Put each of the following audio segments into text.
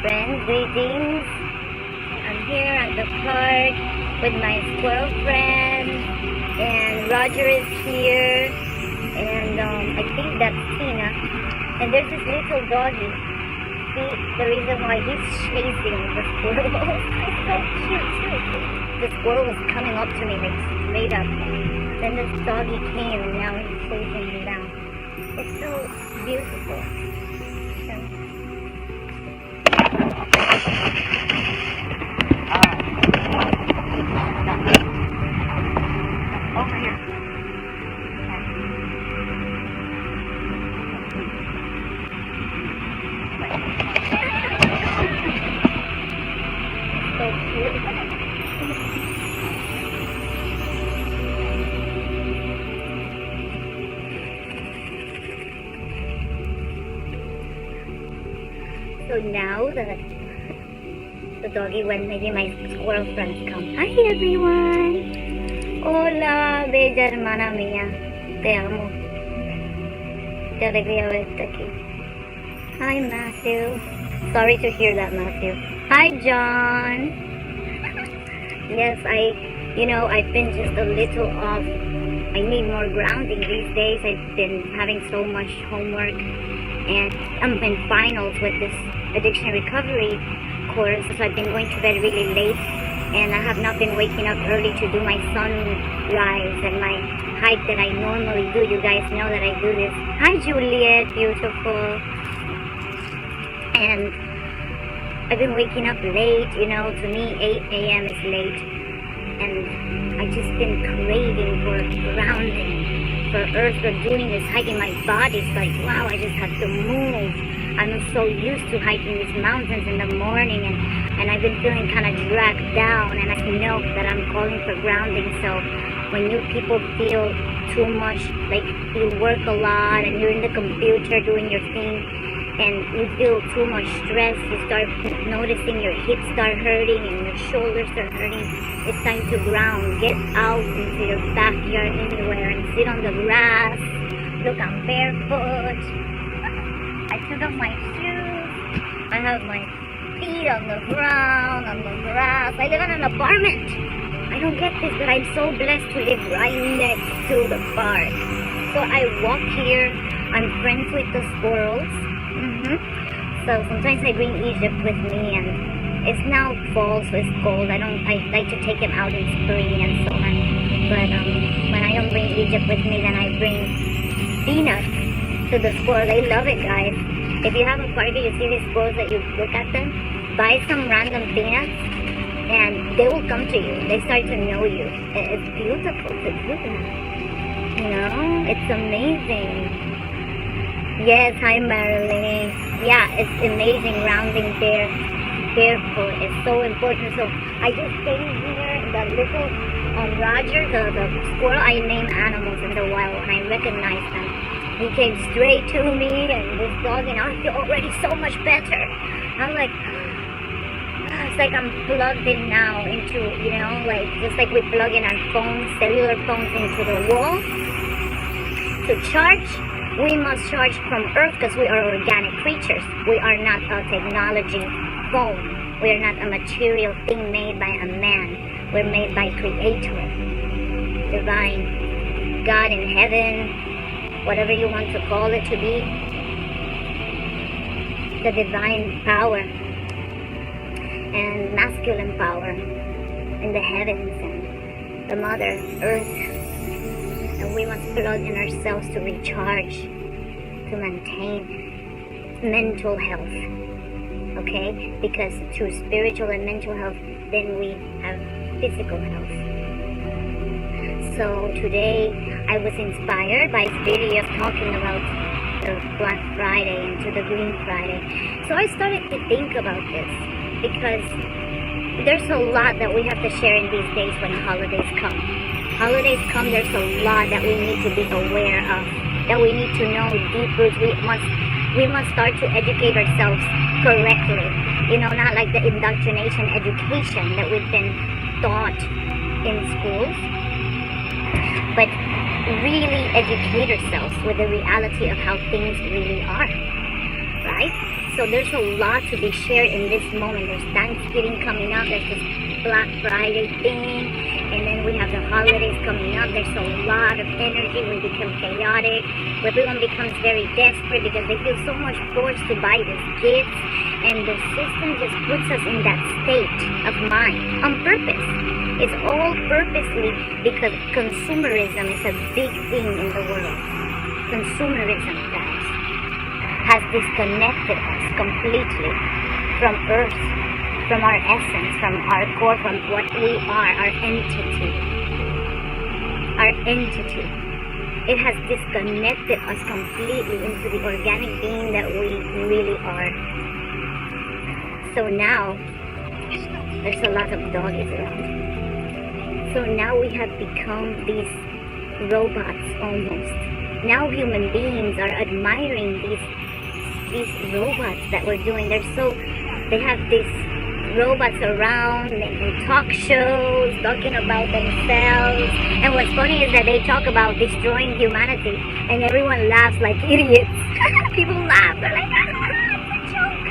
friend, greetings. I'm here at the park with my squirrel friend, and Roger is here, and I think that's Tina. And there's this little doggy. See, the reason why he's chasing the squirrel. It's so cute too. The squirrel was coming up to me like straight up. Then this doggy came and now he's chasing me down. It's so beautiful. Over here. So cute. So now that the doggy went, maybe my squirrel friends come. Hi everyone! Hola, bella hermana mía. Te amo. Qué alegría verte aquí. Hi Matthew. Sorry to hear that, Matthew. Hi John. Yes, I've been just a little off. I need more grounding these days. I've been having so much homework, and I'm in finals with this addiction recovery course, so I've been going to bed really late, and I have not been waking up early to do my sunrise and my hike that I normally do. You guys know that I do this. Hi Juliet, beautiful. And I've been waking up late, to me 8 a.m. is late, and I've just been craving for grounding, for earth, for doing this hiking. My body's like, wow, I just have to move. I'm so used to hiking these mountains in the morning, and I've been feeling kind of dragged down, and I know that I'm calling for grounding. So when you people feel too much, like you work a lot and you're in the computer doing your thing, and you feel too much stress, you start noticing your hips start hurting and your shoulders start hurting, it's time to ground. Get out into your backyard anywhere and sit on the grass. Look, I'm barefoot. I took off my shoes. I have my feet on the ground, on the grass. I live in an apartment. I don't get this, but I'm so blessed to live right next to the park. So I walk here. I'm friends with the squirrels. So sometimes I bring Egypt with me, and it's now fall, so it's cold. I like to take him out in spring and so on. But when I don't bring Egypt with me, then I bring peanuts to the squirrels. They love it, guys. If you have a party, you see these squirrels that you look at them, buy some random peanuts, and they will come to you. They start to know you. It's beautiful to do that. It's amazing. Yes, hi Marilyn. Yeah, it's amazing rounding barefoot. It's so important. So I just stayed here. The little Roger, the squirrel, I name animals in the wild, and I recognize them. He came straight to me, and this dog, and I feel already so much better. I'm like, it's like I'm plugged in now into, just like we plug in our phones, cellular phones into the wall to charge. We must charge from earth because we are organic creatures. We are not a technology phone. We are not a material thing made by a man. We're made by Creator, Divine, God in heaven, whatever you want to call it to be. The divine power and masculine power in the heavens and the Mother Earth. And we must plug in ourselves to recharge, to maintain mental health, okay? Because through spiritual and mental health, then we have physical health. So today, I was inspired by videos talking about the Black Friday into the Green Friday. So I started to think about this, because there's a lot that we have to share in these days when holidays come. Holidays come, there's a lot that we need to be aware of, that we need to know deep roots. We must start to educate ourselves correctly. Not like the indoctrination education that we've been taught in schools, but really educate ourselves with the reality of how things really are, right? So there's a lot to be shared in this moment. There's Thanksgiving coming up, there's this Black Friday thing, and then we have the holidays coming up. There's a lot of energy. We become chaotic. Everyone becomes very desperate because they feel so much forced to buy these gifts, and the system just puts us in that state of mind on purpose. It's all purposely because consumerism is a big thing in the world. Consumerism, guys, has disconnected us completely from Earth, from our essence, from our core, from what we are, our entity. Our entity. It has disconnected us completely into the organic being that we really are. So now, there's a lot of doggies around. So now we have become these robots almost. Now human beings are admiring these robots that we're doing. They have these robots around, they do talk shows talking about themselves, and what's funny is that they talk about destroying humanity and everyone laughs like idiots. People laugh, they're like, it's a joke.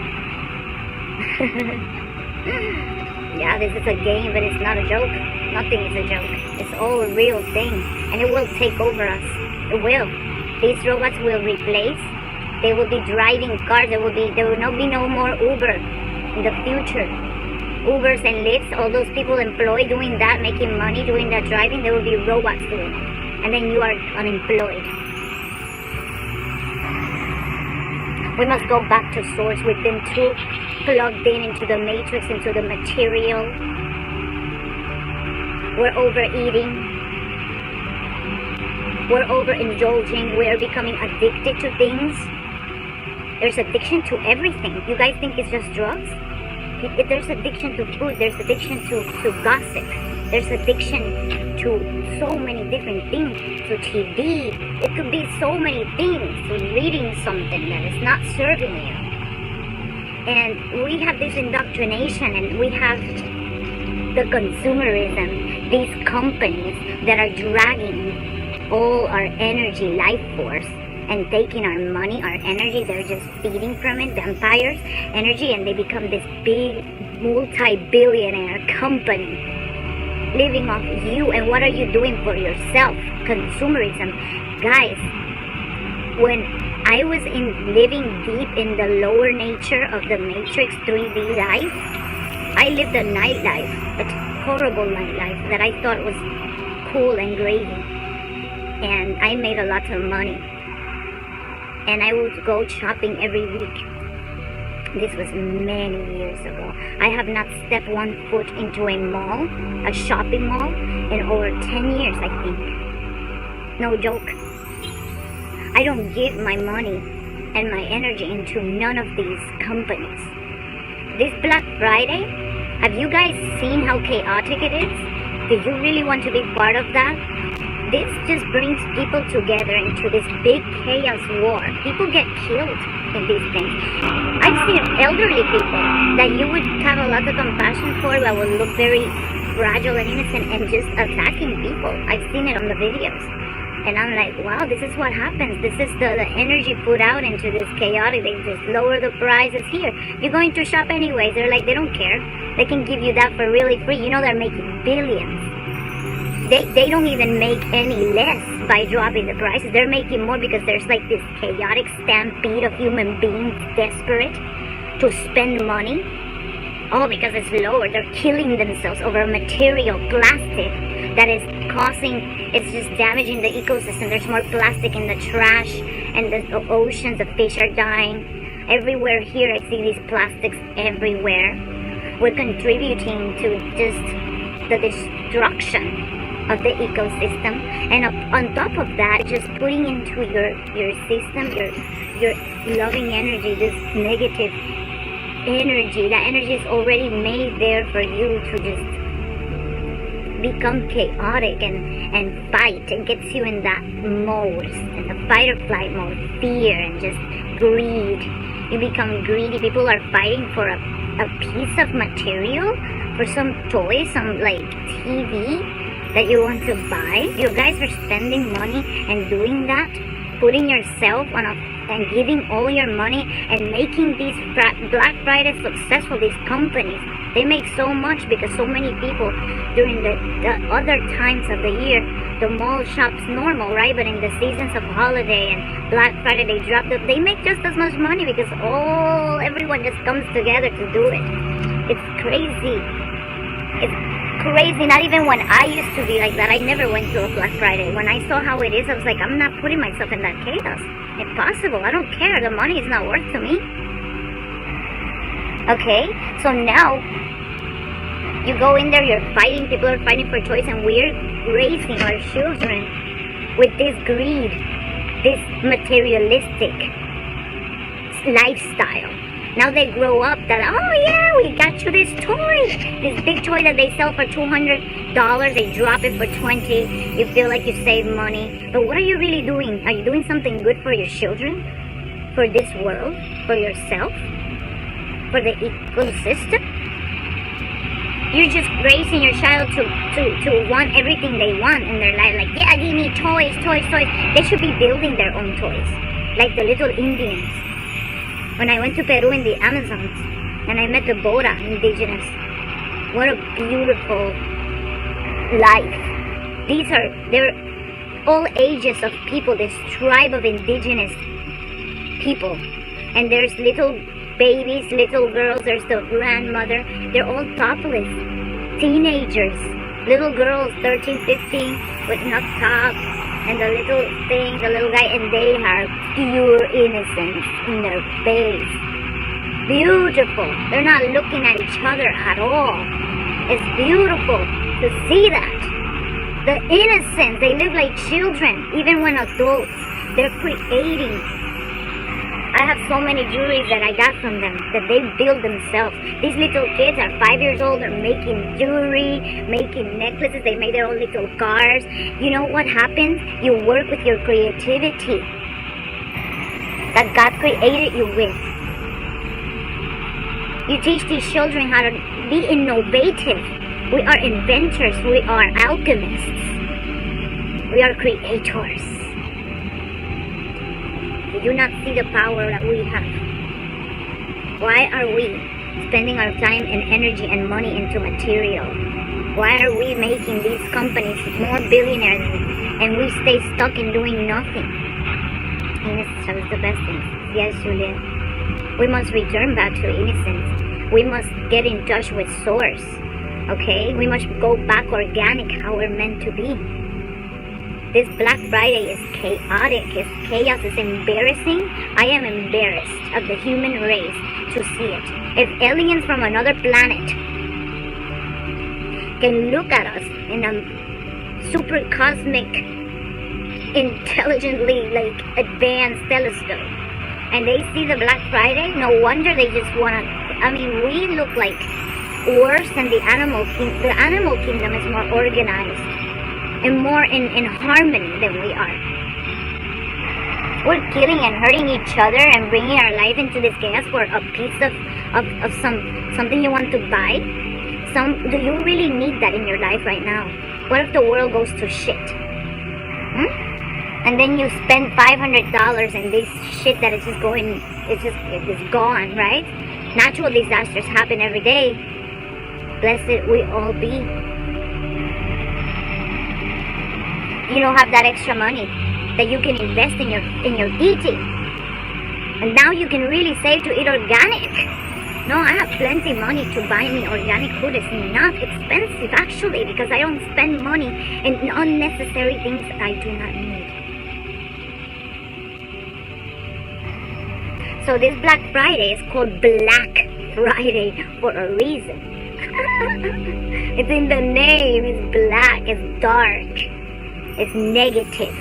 Yeah, this is a game, but it's not a joke. Nothing is a joke. It's all a real thing, and it will take over us. It will. These robots will replace. They will be driving cars. There will not be no more Uber in the future. Ubers and Lyfts, all those people employed doing that, making money, doing that driving, there will be robots doing it. And then you are unemployed. We must go back to source. We've been too plugged into the matrix, into the material. We're overeating. We're overindulging. We're becoming addicted to things. There's addiction to everything. You guys think it's just drugs? There's addiction to food. There's addiction to gossip. There's addiction to so many different things. To TV. It could be so many things. To reading something that is not serving you. And we have this indoctrination, and we have the consumerism. These companies that are dragging all our energy, life force, and taking our money, our energy. They're just feeding from it, vampires energy, and they become this big multi-billionaire company living off you. And what are you doing for yourself? Consumerism. Guys, when I was living deep in the lower nature of the matrix 3D life, I lived a nightlife, a horrible nightlife that I thought was cool and gravy, and I made a lot of money. And I would go shopping every week. This was many years ago. I have not stepped one foot into a mall, a shopping mall, in over 10 years, I think. No joke. I don't give my money and my energy into none of these companies. This Black Friday, have you guys seen how chaotic it is? Do you really want to be part of that? This just brings people together into this big chaos war. People get killed in these things. I've seen elderly people that you would have a lot of compassion for, that would look very fragile and innocent, and just attacking people. I've seen it on the videos. And I'm like, wow, this is what happens. This is the energy put out into this chaotic. They just lower the prices here. You're going to shop anyways. They're like, they don't care. They can give you that for really free. You know, they're making billions. They don't even make any less by dropping the prices. They're making more because there's like this chaotic stampede of human beings desperate to spend money. Oh, because it's lower. They're killing themselves over material plastic that is it's just damaging the ecosystem. There's more plastic in the trash, and the oceans, the fish are dying. Everywhere here, I see these plastics everywhere. We're contributing to just the destruction of the ecosystem, and on top of that, just putting into your system, your loving energy, this negative energy. That energy is already made there for you to just become chaotic and fight. It gets you in that mode, in the fight or flight mode, fear and just greed. You become greedy. People are fighting for a piece of material, for some toy, some like TV that you want to buy. You guys are spending money and doing that, putting yourself on a and giving all your money and making these Black Friday successful. These companies, they make so much because so many people during the other times of the year, the mall shops normal, right? But in the seasons of holiday and Black Friday, they make just as much money because everyone just comes together to do it. It's crazy. It's crazy. Not even when I used to be like that. I never went to a Black Friday. When I saw how it is, I was like, I'm not putting myself in that chaos. Impossible. I don't care. The money is not worth to me. Okay, so now you go in there, you're fighting, people are fighting for choice, and we're raising our children with this greed, this materialistic lifestyle. Now they grow up that, oh yeah, we got you this toy, this big toy that they sell for $200, they drop it for $20, you feel like you save money. But what are you really doing? Are you doing something good for your children? For this world? For yourself? For the ecosystem? You're just raising your child to want everything they want in their life. Like, yeah, give me toys. They should be building their own toys. Like the little Indians. When I went to Peru in the Amazons, and I met the Bora indigenous. What a beautiful life. They're all ages of people, this tribe of indigenous people. And there's little babies, little girls, there's the grandmother, they're all topless, teenagers, little girls, 13, 15, with no top, and the little thing, the little guy, and they have pure innocence in their face. Beautiful. They're not looking at each other at all. It's beautiful to see that. The innocence, they live like children, even when adults, they're creating. I have so many jewelries that I got from them, that they build themselves. These little kids are 5 years old, they're making jewelry, making necklaces, they make their own little cars. You know what happens? You work with your creativity that God created you with. You teach these children how to be innovative. We are inventors, we are alchemists, we are creators. Do not see the power that we have. Why are we spending our time and energy and money into material? Why are we making these companies more billionaires and we stay stuck in doing nothing? Innocence is the best thing. Yes, Julia. We must return back to innocence. We must get in touch with source. Okay? We must go back organic, how we're meant to be. This Black Friday is chaotic, it's chaos, it's embarrassing. I am embarrassed of the human race to see it. If aliens from another planet can look at us in a super cosmic, intelligently advanced telescope, and they see the Black Friday, no wonder they just wanna, we look like worse than the animal kingdom. The animal kingdom is more organized and more in harmony than we are. We're killing and hurting each other and bringing our life into this chaos for a piece of something you want to buy. Do you really need that in your life right now? What if the world goes to shit? And then you spend $500 and this shit that is just going, it's gone, right? Natural disasters happen every day. Blessed we all be. You don't have that extra money that you can invest in your eating, and now you can really save to eat organic. No, I have plenty of money to buy me organic food. It's not expensive actually, because I don't spend money in unnecessary things that I do not need. So this Black Friday is called Black Friday for a reason. It's in the name. It's black, it's dark, it's negative.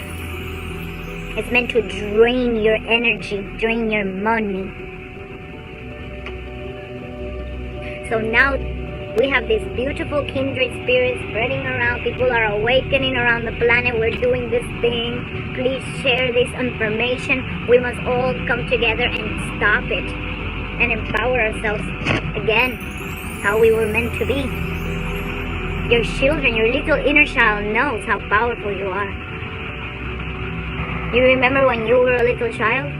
It's meant to drain your energy, drain your money. So now we have this beautiful kindred spirit spreading around. People are awakening around the planet. We're doing this thing. Please share this information. We must all come together and stop it and empower ourselves again how we were meant to be. Your children, your little inner child knows how powerful you are. You remember when you were a little child?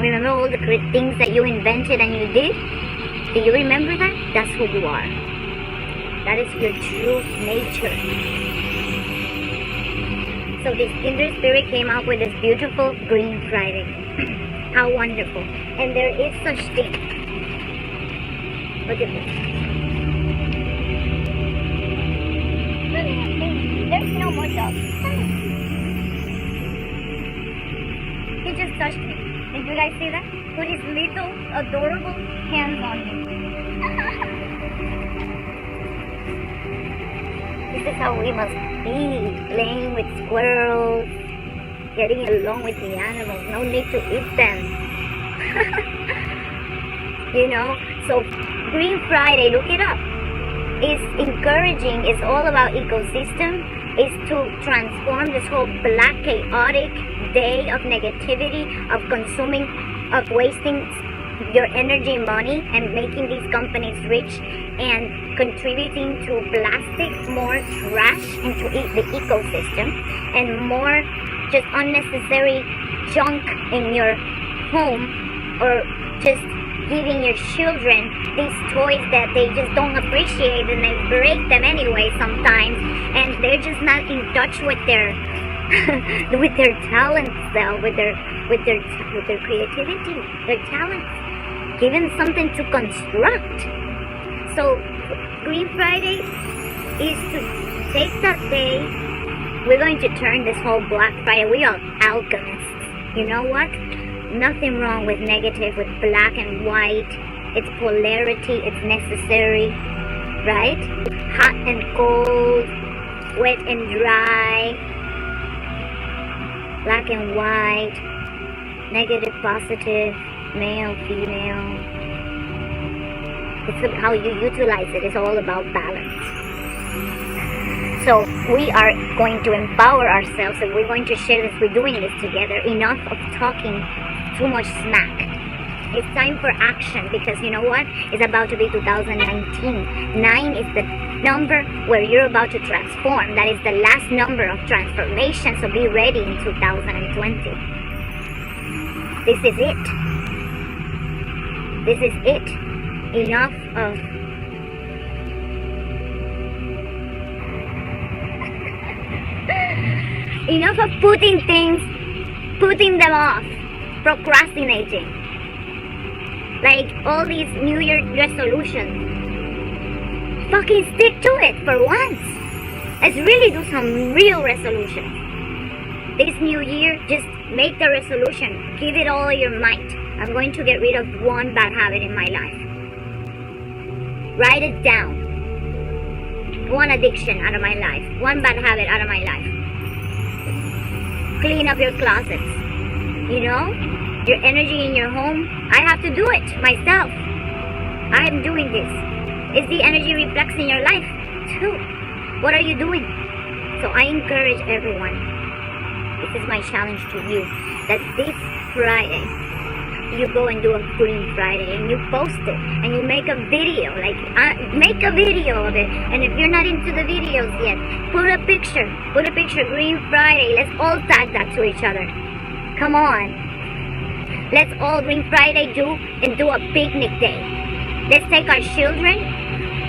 Remember all the great things that you invented and you did? Do you remember that? That's who you are. That is your true nature. So this Kinder Spirit came out with this beautiful Green Friday. How wonderful. And there is such thing. Look at this. There's no more dogs. He just touched me. Did you guys see that? Put his little adorable hands on me. This is how we must be, playing with squirrels, getting along with the animals. No need to eat them. You know? So Green Friday, look it up. Is encouraging, it's all about ecosystem, is to transform this whole black chaotic day of negativity, of consuming, of wasting your energy, money, and making these companies rich and contributing to plastic, more trash into the ecosystem, and more just unnecessary junk in your home, or just giving your children these toys that they just don't appreciate, and they break them anyway sometimes, and they're just not in touch with their with their talents, though, with their creativity, their talents. Give them something to construct. So Green Friday is to take that day. We're going to turn this whole Black Friday. We are alchemists. You know what? Nothing wrong with negative, with black and white. It's polarity, it's necessary, right? Hot and cold, wet and dry, black and white, negative, positive, male, female. It's how you utilize it. It's all about balance. So we are going to empower ourselves, and we're going to share this. We're doing this together. Enough of talking too much smack. It's time for action, because you know what? It's about to be 2019. 9 is the number where you're about to transform. That is the last number of transformation. So be ready in 2020. This is it. This is it. Enough of enough of putting them off, procrastinating. Like all these New Year resolutions. Fucking stick to it for once. Let's really do some real resolutions. This new year, just make the resolution. Give it all your might. I'm going to get rid of one bad habit in my life. Write it down. One addiction out of my life. One bad habit out of my life. Clean up your closets. You know? Your energy in your home. I have to do it myself. I am doing this. Is the energy reflects in your life too? What are you doing? So I encourage everyone. This is my challenge to you. That this Friday, you go and do a Green Friday, and you post it, and you make a video. Like, make a video of it. And if you're not into the videos yet, put a picture, Green Friday. Let's all tag that to each other. Come on. Let's all Green Friday do a picnic day. Let's take our children,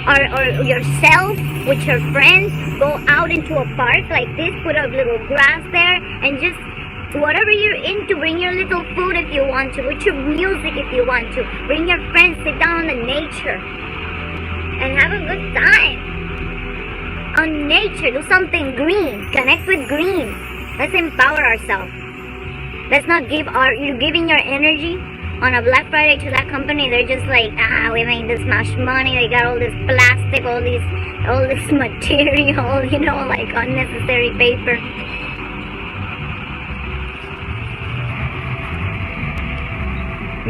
or yourself with your friends, go out into a park like this, put a little grass there, and just whatever you're into, bring your little food if you want to, with your music if you want to, bring your friends, sit down in nature, and have a good time. On nature, do something green, connect with green. Let's empower ourselves. Let's not you're giving your energy on a Black Friday to that company. They're just like, we made this much money, they got all this plastic, all this material, you know, like unnecessary paper.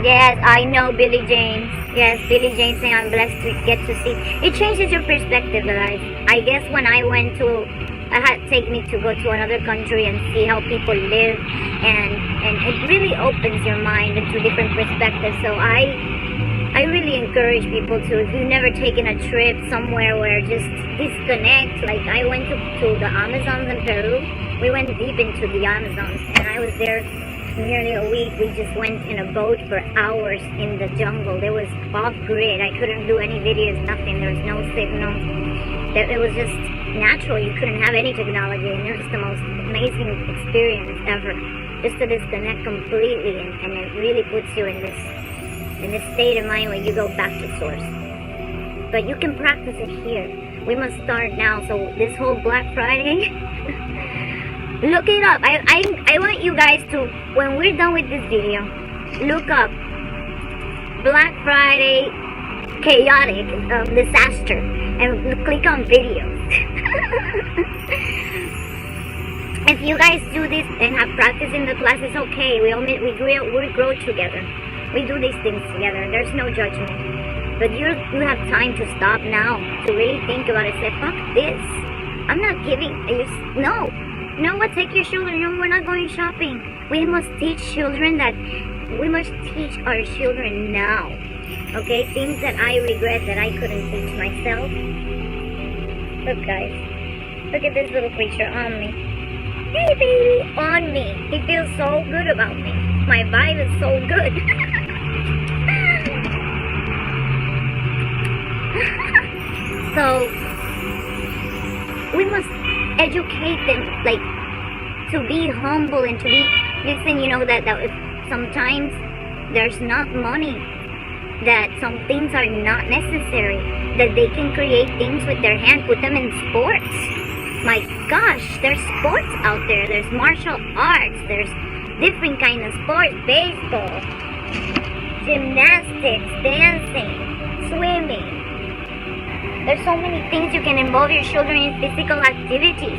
Yes, I know, Billy James. Yes, Billy James saying I'm blessed to get to see. It changes your perspective, guys. I guess when I had taken me to go to another country and see how people live, and it really opens your mind into different perspectives. So I really encourage people to, if you've never taken a trip somewhere where just disconnect. Like I went to the Amazons in Peru. We went deep into the Amazons, and I was there nearly a week. We just went in a boat for hours in the jungle. There was off grid. I couldn't do any videos, nothing. There was no signal. It was just natural. You couldn't have any technology, and it was the most amazing experience ever. Just to disconnect completely, and it really puts you in this state of mind where you go back to source. But you can practice it here. We must start now. So this whole Black Friday, look it up. I want you guys to, when we're done with this video, look up Black Friday chaotic disaster and click on videos. If you guys do this and have practice in the class, it's okay. We grow together. We do these things together. There's no judgment. But you have time to stop now, to really think about it. Say, fuck this. I'm not giving. No. You know what? Take your children. No, we're not going shopping. We must teach children that. We must teach our children now. Okay? Things that I regret that I couldn't teach myself. Look, guys. Look at this little creature on me. Hey, baby. On me. He feels so good about me. My vibe is so good. So, we must educate them, like, to be humble and to be, listen, you know, that if sometimes there's not money, that some things are not necessary, that they can create things with their hand, put them in sports. My gosh, there's sports out there. There's martial arts, there's different kind of sports, baseball, gymnastics, dancing, swimming. There's so many things you can involve your children in, physical activities.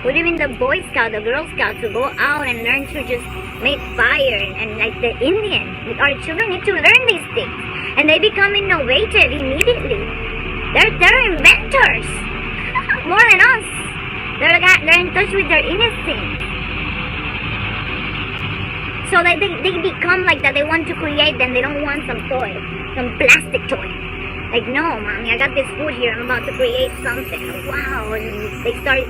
Put them in the Boy Scout, the Girl Scout, to go out and learn to just make fire. And like the Indian, our children need to learn these things. And they become innovative immediately. They're inventors. More than us. They're in touch with their innocence. So that they become like that. They want to create them. They don't want some toy, some plastic toy. Like, no, mommy, I got this food here. I'm about to create something. Wow. And they start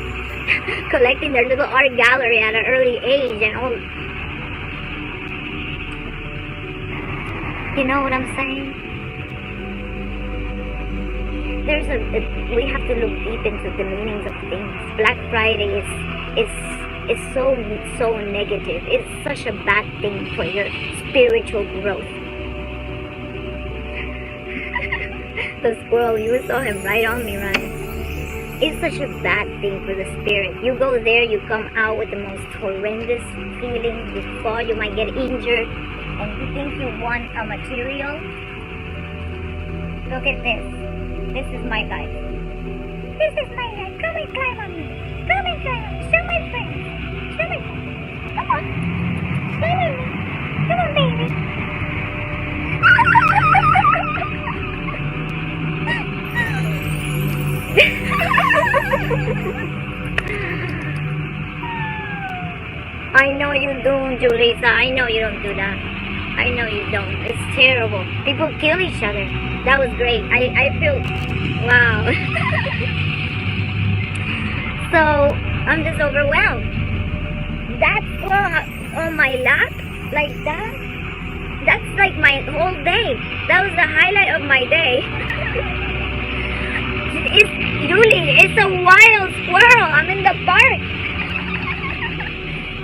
collecting their little art gallery at an early age and all. You know what I'm saying? We have to look deep into the meanings of things. Black Friday is so negative. It's such a bad thing for your spiritual growth. The squirrel, you saw him right on me, right? It's such a bad thing for the spirit. You go there, you come out with the most horrendous feeling. You fall, you might get injured, and you think you want a material. Look at this. This is my life. This is my life. Come and climb on me. Come and climb on me. Show my friends. Show my friends. Come on. Climb on me. Come on, baby. I know you don't, Julissa. I know you don't do that. I know you don't. It's terrible. People kill each other. That was great. I feel... Wow. So, I'm just overwhelmed. That squirrel on my lap, like that, that's like my whole day. That was the highlight of my day. It's a wild squirrel. I'm in the park.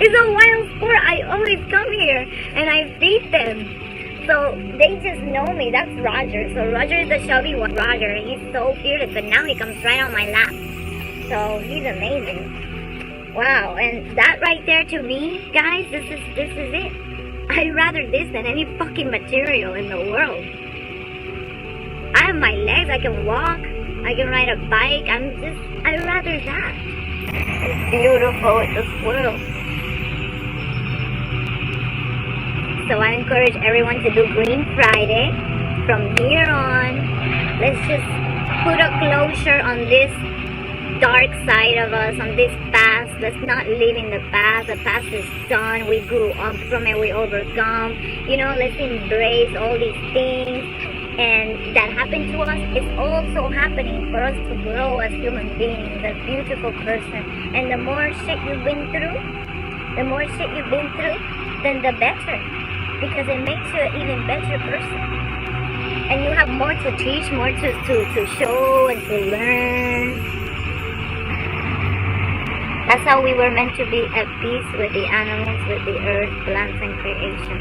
It's a wild squirrel. I always come here and I feed them. So they just know me. That's Roger. So Roger is the chubby one. Roger, he's so fearless, but now he comes right on my lap. So he's amazing. Wow, and that right there to me, guys, this is it. I'd rather this than any fucking material in the world. I have my legs, I can walk. I can ride a bike. I'd rather that. It's beautiful with the squirrel. So I encourage everyone to do Green Friday. From here on, let's just put a closure on this dark side of us, on this past. Let's not live in the past. The past is done. We grew up from it. We overcome. You know, let's embrace all these things. And that happened to us is also happening for us to grow as human beings, a beautiful person. And the more shit you've been through, then the better, because it makes you an even better person. And you have more to teach, more to show and to learn. That's how we were meant to be, at peace with the animals, with the earth, plants, and creation.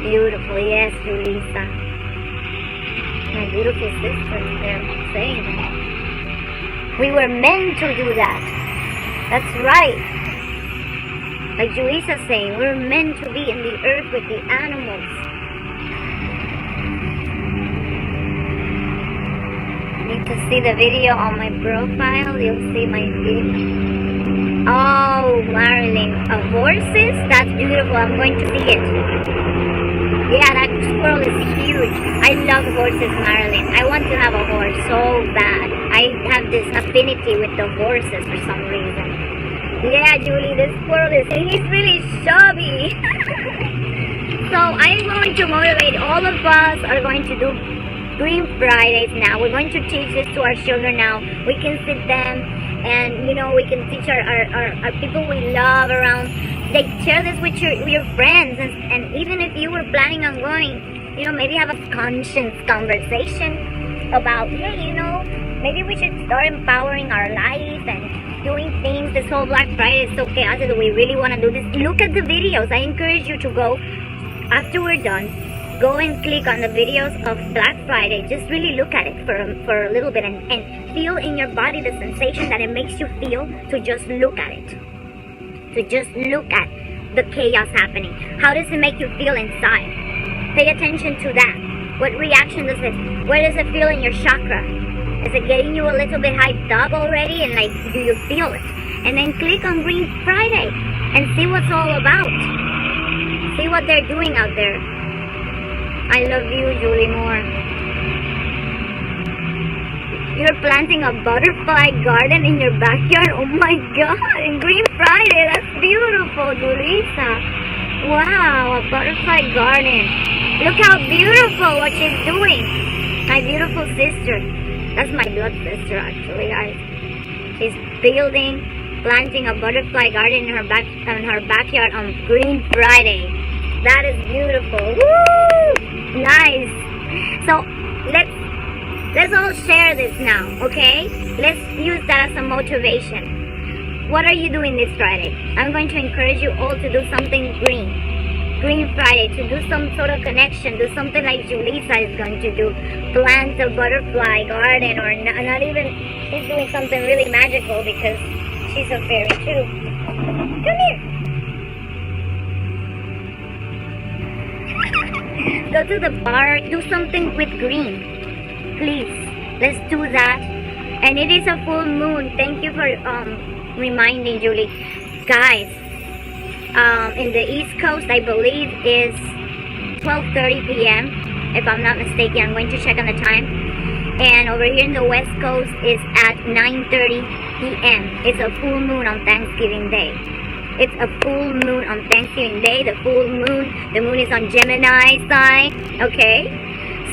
Beautiful, yes, Julissa. My beautiful sisters, they're saying that. We were meant to do that. That's right. Like Julisa's saying, we're meant to be in the earth with the animals. Need to see the video on my profile. You'll see my video. Oh, Marilyn, horses? That's beautiful. I'm going to see it. Yeah, that squirrel is huge. I love horses, Marilyn. I want to have a horse so bad. I have this affinity with the horses for some reason. Yeah, Julie, this squirrel he's really chubby. So I'm going to motivate, all of us are going to do Green Fridays now. We're going to teach this to our children now. We can sit them and, you know, we can teach our people we love around. They share this with your friends, and even if you were planning on going, you know, maybe have a conscious conversation about, hey, you know, maybe we should start empowering our life and doing things. This whole Black Friday is so chaotic. We really want to do this. Look at the videos. I encourage you to go, after we're done, go and click on the videos of Black Friday. Just really look at it for a little bit and feel in your body the sensation that it makes you feel to just look at it. To just look at the chaos happening. How does it make you feel inside? Pay attention to that. What reaction does it, where does it feel in your chakra? Is it getting you a little bit hyped up already? And like, do you feel it? And then click on Green Friday and see what's all about. See what they're doing out there. I love you, Julie Moore. You're planting a butterfly garden in your backyard? Oh my God, in Green Friday, that's beautiful, Julissa. Wow, a butterfly garden. Look how beautiful what she's doing. My beautiful sister. That's my blood sister, actually, guys. She's planting a butterfly garden in her backyard on Green Friday. That is beautiful. Woo! Nice. So let's all share this now, okay? Let's use that as a motivation. What are you doing this Friday? I'm going to encourage you all to do something Green Friday, to do some sort of connection, do something like Julissa is going to do. Plant a butterfly garden, or not even, she's doing something really magical because she's a fairy too. Come here. Go to the bar, do something with green. Please, let's do that. And it is a full moon. Thank you for reminding, Julie. Guys, in the East Coast, I believe is 12:30 p.m. If I'm not mistaken. I'm going to check on the time. And over here in the West Coast is at 9:30 p.m. It's a full moon on Thanksgiving Day. It's a full moon on Thanksgiving Day. The moon is on Gemini sign. Okay,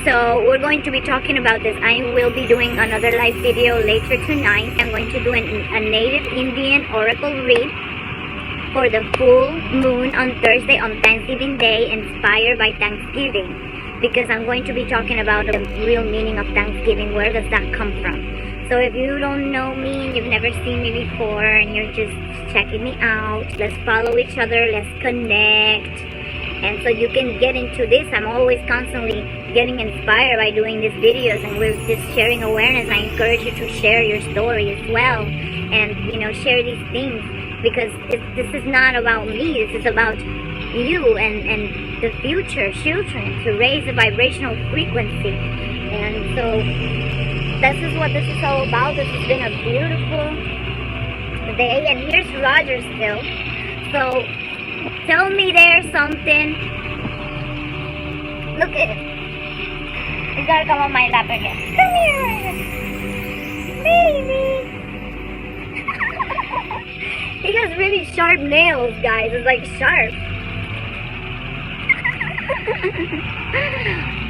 so we're going to be talking about this. I will be doing another live video later tonight. I'm going to do a native Indian oracle read for the full moon on Thursday on Thanksgiving Day, inspired by Thanksgiving, because I'm going to be talking about the real meaning of Thanksgiving. Where does that come from? So if you don't know me, you've never seen me before, and you're just checking me out, let's follow each other, let's connect. And so you can get into this. I'm always constantly getting inspired by doing these videos, and we're just sharing awareness. I encourage you to share your story as well, and share these things, because this is not about me. This is about you and the future children, to raise the vibrational frequency. And so this is what this is all about. This has been a beautiful day, and here's Roger still. So tell me there's something. Look at it. You gotta come on my lap again. Come here, baby. He has really sharp nails, guys. It's like sharp.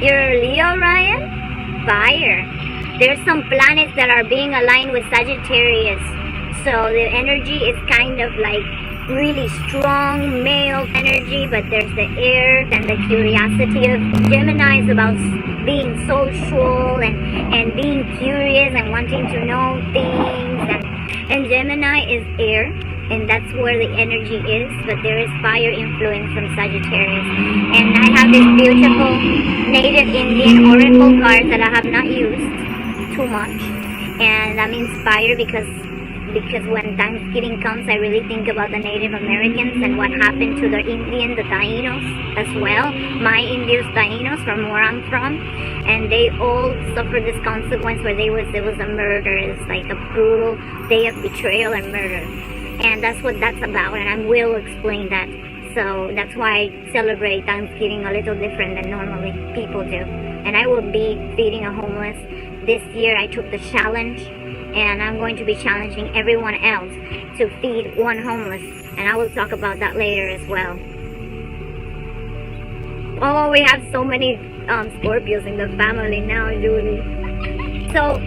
You're a Leo, Ryan? Fire. There's some planets that are being aligned with Sagittarius. So the energy is kind of like really strong male energy, but there's the air and the curiosity of Gemini is about being social and being curious and wanting to know things, and Gemini is air, and that's where the energy is, but there is fire influence from Sagittarius. And I have this beautiful native Indian oracle card that I have not used too much, and I'm inspired because when Thanksgiving comes, I really think about the Native Americans and what happened to the Indian, the Tainos as well. My Indios, Tainos, from where I'm from, and they all suffered this consequence where there was a murder. It's like a brutal day of betrayal and murder, and that's what that's about. And I will explain that. So that's why I celebrate Thanksgiving a little different than normally people do. And I will be feeding a homeless. This year I took the challenge, and I'm going to be challenging everyone else to feed one homeless, and I will talk about that later as well. Oh, we have so many Scorpios in the family now, Julie. So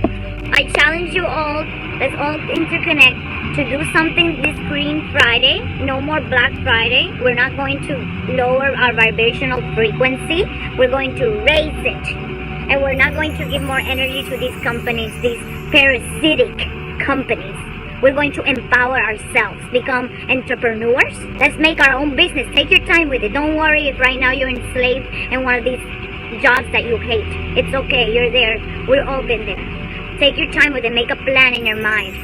I challenge you all, let's all interconnect to do something this Green Friday. No more Black Friday. We're not going to lower our vibrational frequency, we're going to raise it. And we're not going to give more energy to these companies, these parasitic companies. We're going to empower ourselves, become entrepreneurs. Let's make our own business. Take your time with it. Don't worry if right now you're enslaved in one of these jobs that you hate. It's okay, you're there. We've all been there. Take your time with it. Make a plan in your mind.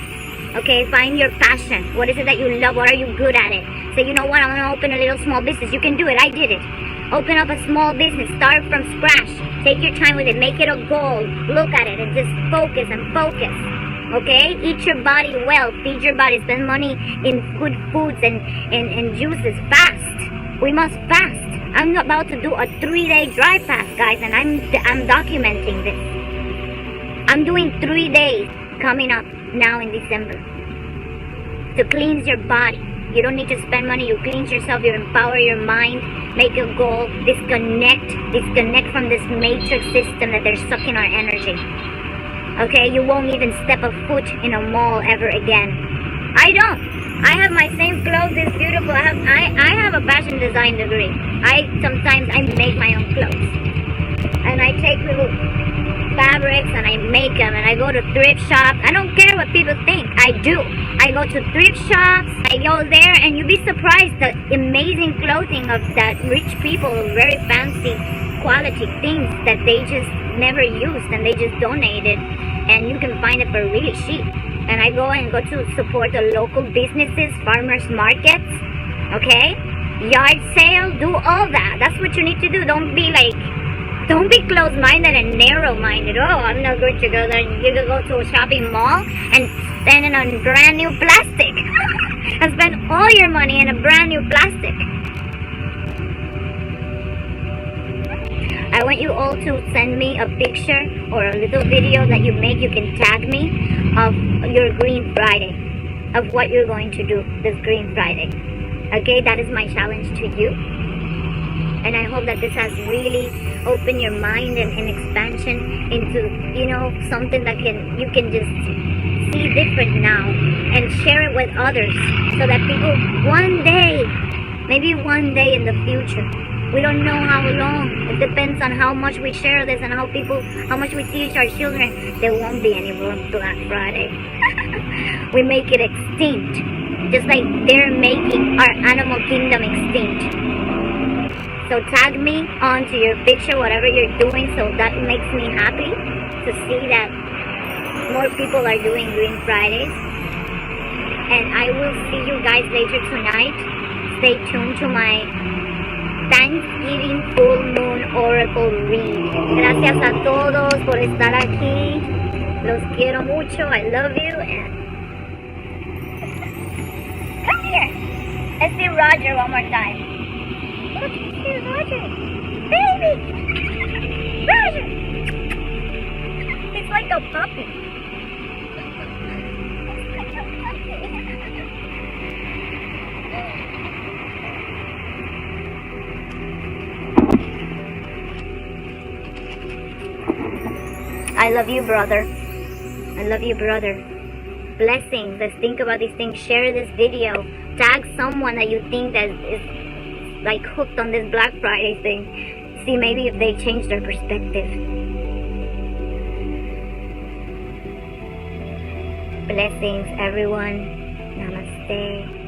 Okay, find your passion. What is it that you love? What are you good at it? Say, you know what, I'm going to open a little small business. You can do it. I did it. Open up a small business. Start from scratch. Take your time with it. Make it a goal. Look at it and just focus and focus. Okay? Eat your body well. Feed your body. Spend money in good foods and juices. Fast. We must fast. I'm about to do a 3-day dry fast, guys, and I'm documenting this. I'm doing 3 days coming up now in December to cleanse your body. You don't need to spend money. You cleanse yourself. You empower your mind. Make a goal. Disconnect from this matrix system that they're sucking our energy. Okay? You won't even step a foot in a mall ever again. I don't. I have my same clothes. It's beautiful. I have a fashion design degree. Sometimes I make my own clothes. And I take little fabrics and I make them, and I go to thrift shops. I don't care what people think. I do. I go to thrift shops. I go there, and you'd be surprised the amazing clothing of that rich people, very fancy quality things that they just never used and they just donated, and you can find it for really cheap. And I go to support the local businesses, farmers markets, okay, yard sale, do all that. That's what you need to do. Don't be closed-minded and narrow-minded. Oh, I'm not going to go there. You can go to a shopping mall and spend it on brand new plastic. And spend all your money in a brand new plastic. I want you all to send me a picture or a little video that you make. You can tag me of your Green Friday, of what you're going to do this Green Friday. Okay, that is my challenge to you. And I hope that this has really opened your mind and expansion into, something that you can just see different now and share it with others so that people maybe one day in the future, we don't know how long, it depends on how much we share this and how much we teach our children, there won't be any more Black Friday. We make it extinct, just like they're making our animal kingdom extinct. So tag me onto your picture, whatever you're doing, so that makes me happy to see that more people are doing Green Fridays. And I will see you guys later tonight. Stay tuned to my Thanksgiving Full Moon Oracle Read. Gracias a todos por estar aquí. Los quiero mucho. I love you. And come here. Let's see Roger one more time. Look, here's Roger. Baby! Roger! He's like a puppy. I love you, brother. I love you, brother. Blessings. Let's think about these things. Share this video tag someone that you think that is like hooked on this Black Friday thing. See, maybe if they change their perspective. Blessings, everyone. Namaste.